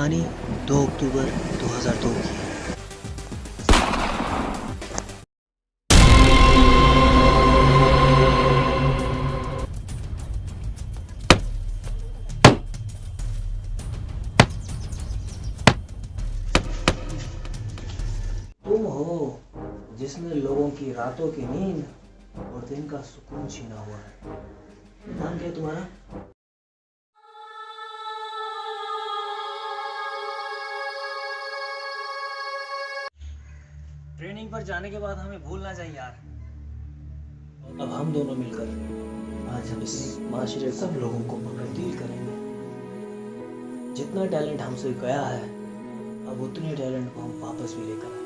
कहानी 2 अक्टूबर 2002 की है। तुम हो जिसने लोगों की रातों की नींद और दिन का सुकून छीना हुआ है। नाम क्या है तुम्हारा? ट्रेनिंग पर जाने के बाद हमें भूल ना जाए यार। अब हम दोनों मिलकर आज हम इस माशरे सब लोगों को तब्दील करेंगे। जितना टैलेंट हमसे गया है अब उतने टैलेंट को हम वापस भी लेकर आएंगे।